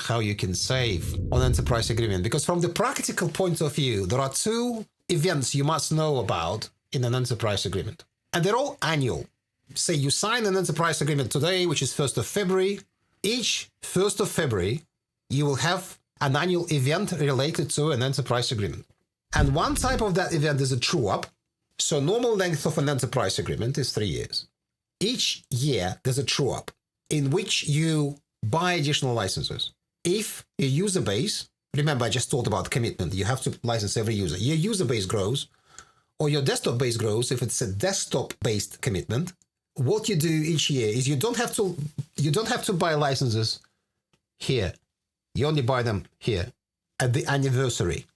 how you can save on enterprise agreement. Because from the practical point of view, there are two events you must know about in an enterprise agreement. And they're all annual. Say you sign an enterprise agreement today, which is 1st of February. Each 1st of February, you will have an annual event related to an enterprise agreement. And one type of that event is a true-up. So normal length of an enterprise agreement is 3 years. Each year, there's a true-up in which you buy additional licenses. If your user base, remember I just talked about commitment, you have to license every user. Your user base grows, or your desktop base grows, if it's a desktop-based commitment. What you do each year is you don't have to buy licenses here. You only buy them here at the anniversary.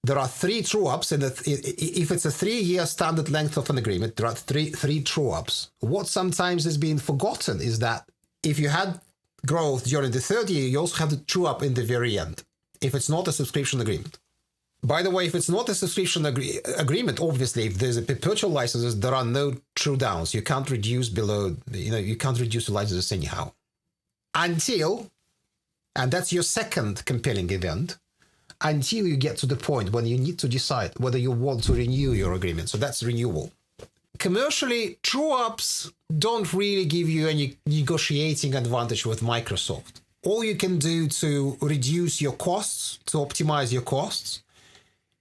There are 3 true-ups, and if it's a 3-year standard length of an agreement, there are three true-ups. What sometimes is being forgotten is that if you had growth during the 3rd year, you also have the true-up in the very end, if it's not a subscription agreement. By the way, if it's not a subscription agreement, obviously, if there's a perpetual licenses, there are no true downs. You can't reduce below, you can't reduce the licenses anyhow. Until, and that's your second compelling event, until you get to the point when you need to decide whether you want to renew your agreement. So that's renewal. Commercially, true-ups don't really give you any negotiating advantage with Microsoft. All you can do to reduce your costs, to optimize your costs,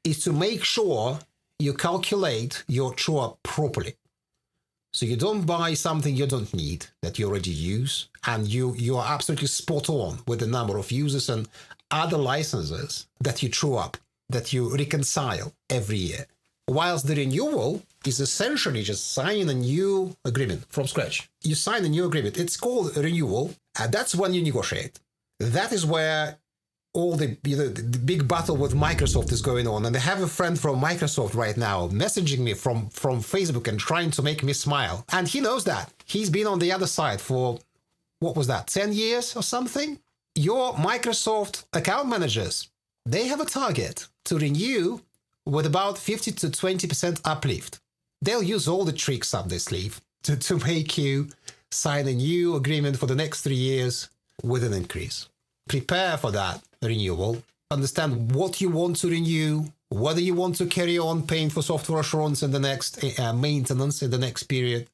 is to make sure you calculate your true-up properly. So you don't buy something you don't need that you already use, and you are absolutely spot on with the number of users and other licenses that you true up, that you reconcile every year. Whilst the renewal is essentially just signing a new agreement from scratch. You sign a new agreement. It's called a renewal, and that's when you negotiate. That is where all the big battle with Microsoft is going on. And I have a friend from Microsoft right now messaging me from Facebook and trying to make me smile. And he knows that. He's been on the other side for, what was that, 10 years or something? Your Microsoft account managers, they have a target to renew with about 50 to 20% uplift. They'll use all the tricks up their sleeve to make you sign a new agreement for the next 3 years with an increase. Prepare for that renewal. Understand what you want to renew, whether you want to carry on paying for software assurance in the next maintenance in the next period.